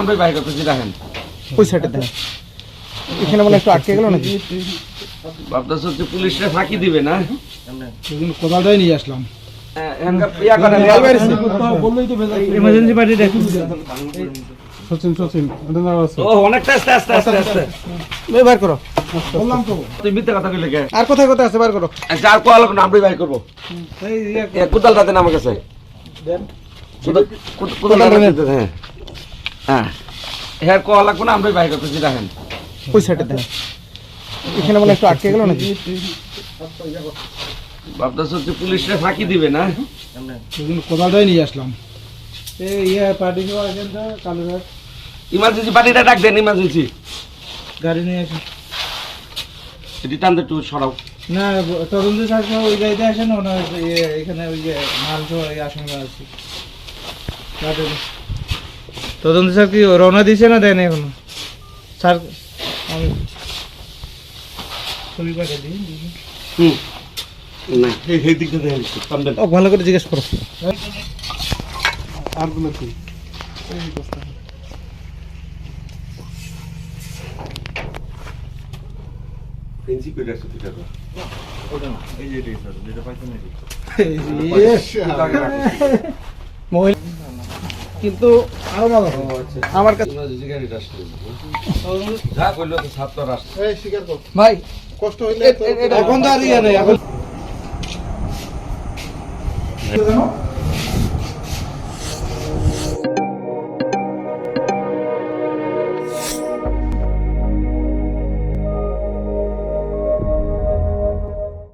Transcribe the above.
আমরাই বাইরে করতেছি দেখেন ওই সাইডে দেন এখানে মানে একটু আটকে গেল নাকি ভাবতেছ হচ্ছে পুলিশরা ফাঁকি দিবে না কোদালটাই নিয়ে আসলাম এমার্জেন্সি পার্টি দেখুন সচিন ও অনেকটা আস্তে আস্তে আস্তে আস্তে বের করো বললাম তো তুই মিথ্যে কথা কইলে কে আর কোথায় কোথায় আছে বের করো আচ্ছা আর কোয়া লাগবে না আমরাই বাইর করবো কোদালটা দেন আমার কাছে কোদালটা দিতে হ্যাঁ হ্যাঁ হ্যাঁ কোয়া লাগবে না আমরাই বাইর করতেছি দেখেন ওই সাইডে দেন এখানে মানে একটু আটকে গেল নাকি ভাবতেছ হচ্ছে পুলিশরা ফাঁকি দিবে না কোদালটাই নিয়ে আসলাম পার্টি আসেন তো কালুঘাট ইমার্জেন্সি পার্টিটা ডাক দেন ইমার্জেন্সি গাড়ি নিয়ে আসেন এটি টানতে একটু সরাও না তদন্ত থাকবে ওই গাড়িতে আসেন ওনার এখানে ওই যে মাল সহ আশঙ্কা আছে তদন্ত স্যার কি রওনা দিছে না দেন এখনো স্যার আমি ছবি পাঠিয়ে দিই না এই দিকটা দেখেন টানবেন ও ভালো করে জিজ্ঞেস করো আর গুলো কি প্রিন্সিপাল আছে ঠিক আছে ওটা না এই যে এটা স্যার যেটা পাইছেন নাকি কিন্তু আরো ভালো আমার কাছে ইমার্জেন্সি গাড়িটা আসলে যা কইলো তো ছাত্র আসছে এই স্বীকার কর ভাই কষ্ট হইলে এখন তো আর ইয়ে নেই এখন